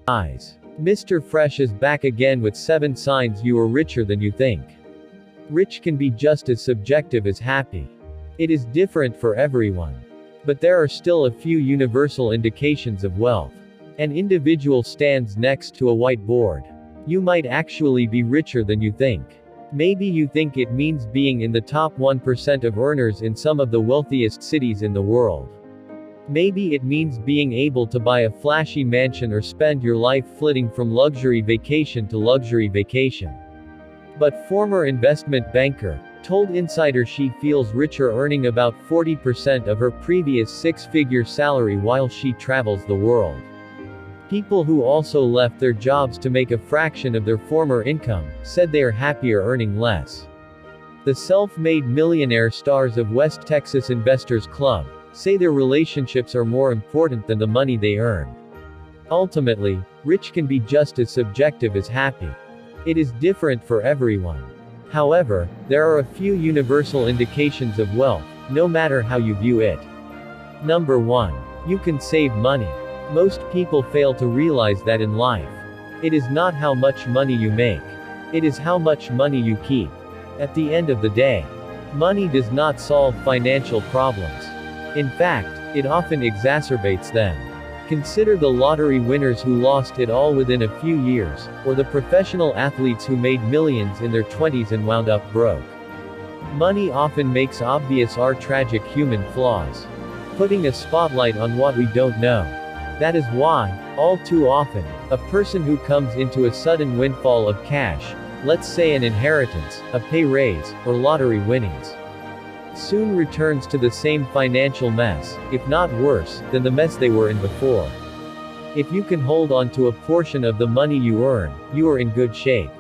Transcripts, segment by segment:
Eyes. Mr. Fresh is back again with 7 signs you are richer than you think. Rich can be just as subjective as happy. It is different for everyone. But there are still a few universal indications of wealth. An individual stands next to a whiteboard. You might actually be richer than you think. Maybe you think it means being in the top 1% of earners in some of the wealthiest cities in the world. Maybe it means being able to buy a flashy mansion or spend your life flitting from luxury vacation to luxury vacation. But former investment banker told Insider she feels richer earning about 40% of her previous 6-figure salary while she travels the world. People who also left their jobs to make a fraction of their former income said they are happier earning less. The self-made millionaire stars of West Texas Investors Club say their relationships are more important than the money they earn. Ultimately, rich can be just as subjective as happy. It is different for everyone. However, there are a few universal indications of wealth, no matter how you view it. Number 1. You can save money. Most people fail to realize that in life. It is not how much money you make. It is how much money you keep. At the end of the day, money does not solve financial problems. In fact, it often exacerbates them. Consider the lottery winners who lost it all within a few years, or the professional athletes who made millions in their 20s and wound up broke. Money often makes obvious our tragic human flaws, putting a spotlight on what we don't know. That is why, all too often, a person who comes into a sudden windfall of cash, let's say an inheritance, a pay raise, or lottery winnings, soon returns to the same financial mess, if not worse, than the mess they were in before. If you can hold on to a portion of the money you earn, you are in good shape.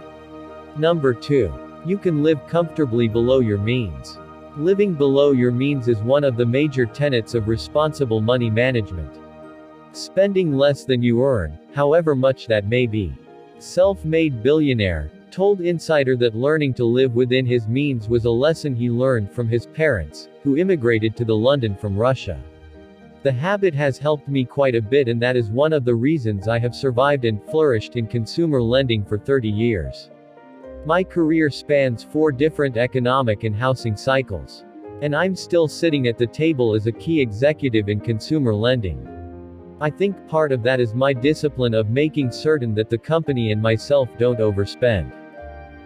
Number 2. You can live comfortably below your means. Living below your means is one of the major tenets of responsible money management. Spending less than you earn, however much that may be. Self-made billionaire told Insider that learning to live within his means was a lesson he learned from his parents, who immigrated to London from Russia. The habit has helped me quite a bit, and that is one of the reasons I have survived and flourished in consumer lending for 30 years. My career spans 4 different economic and housing cycles. And I'm still sitting at the table as a key executive in consumer lending. I think part of that is my discipline of making certain that the company and myself don't overspend.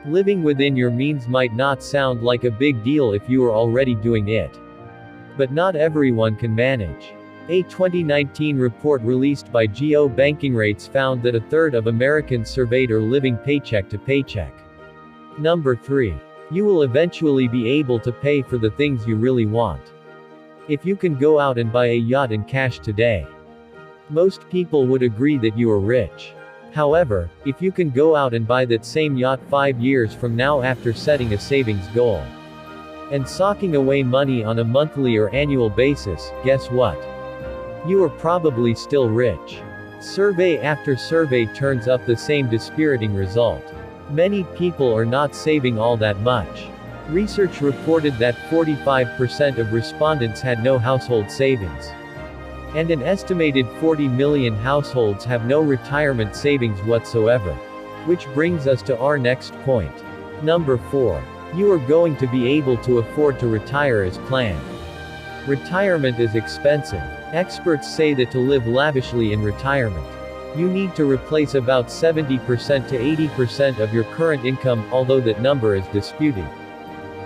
Living within your means might not sound like a big deal if you are already doing it. But not everyone can manage. A 2019 report released by Geo Banking Rates found that a third of Americans surveyed are living paycheck to paycheck. Number 3. You will eventually be able to pay for the things you really want. If you can go out and buy a yacht in cash today, most people would agree that you are rich. However, if you can go out and buy that same yacht 5 years from now after setting a savings goal and socking away money on a monthly or annual basis, guess what? You are probably still rich. Survey after survey turns up the same dispiriting result. Many people are not saving all that much. Research reported that 45% of respondents had no household savings. And an estimated 40 million households have no retirement savings whatsoever. Which brings us to our next point. Number 4. You are going to be able to afford to retire as planned. Retirement is expensive. Experts say that to live lavishly in retirement, you need to replace about 70% to 80% of your current income, although that number is disputed.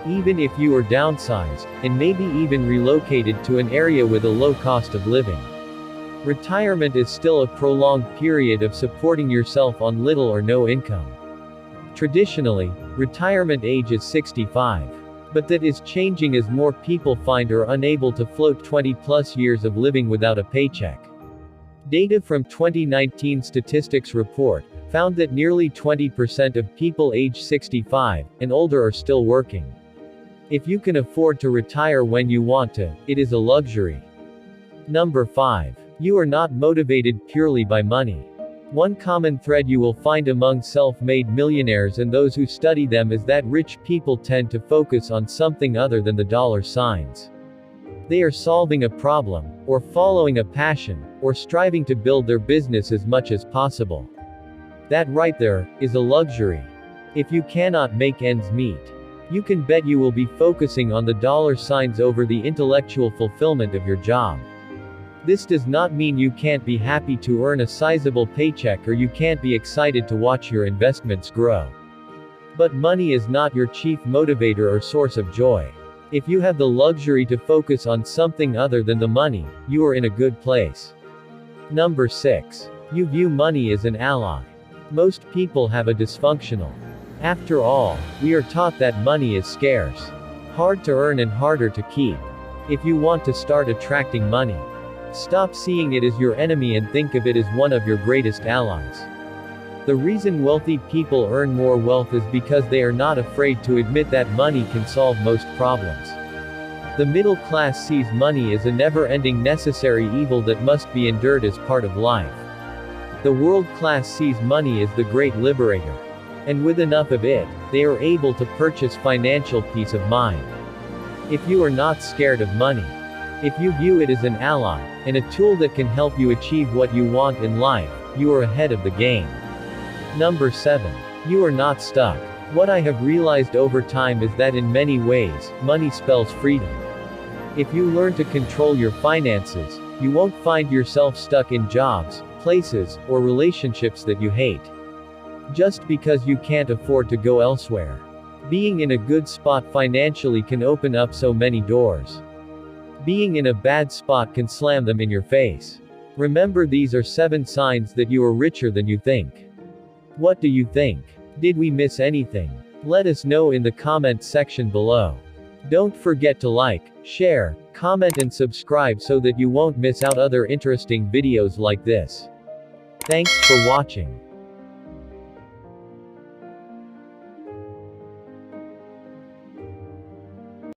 Even if you are downsized, and maybe even relocated to an area with a low cost of living. Retirement is still a prolonged period of supporting yourself on little or no income. Traditionally, retirement age is 65. But that is changing as more people find or unable to float 20+ years of living without a paycheck. Data from 2019 statistics report found that nearly 20% of people aged 65 and older are still working. If you can afford to retire when you want to, it is a luxury. Number 5. You are not motivated purely by money. One common thread you will find among self-made millionaires and those who study them is that rich people tend to focus on something other than the dollar signs. They are solving a problem, or following a passion, or striving to build their business as much as possible. That right there is a luxury. If you cannot make ends meet, you can bet you will be focusing on the dollar signs over the intellectual fulfillment of your job. This does not mean you can't be happy to earn a sizable paycheck or you can't be excited to watch your investments grow. But money is not your chief motivator or source of joy. If you have the luxury to focus on something other than the money, you are in a good place. Number 6. You view money as an ally. Most people have a dysfunctional. After all, we are taught that money is scarce, hard to earn and harder to keep. If you want to start attracting money, stop seeing it as your enemy and think of it as one of your greatest allies. The reason wealthy people earn more wealth is because they are not afraid to admit that money can solve most problems. The middle class sees money as a never-ending necessary evil that must be endured as part of life. The world class sees money as the great liberator. And with enough of it, they are able to purchase financial peace of mind. If you are not scared of money, if you view it as an ally, and a tool that can help you achieve what you want in life, you are ahead of the game. Number 7. You are not stuck. What I have realized over time is that in many ways, money spells freedom. If you learn to control your finances, you won't find yourself stuck in jobs, places, or relationships that you hate. Just because you can't afford to go elsewhere. Being in a good spot financially can open up so many doors. Being in a bad spot can slam them in your face. Remember, these are 7 signs that you are richer than you think. What do you think? Did we miss anything? Let us know in the comment section below. Don't forget to like, share, comment and subscribe so that you won't miss out other interesting videos like this. Thanks for watching.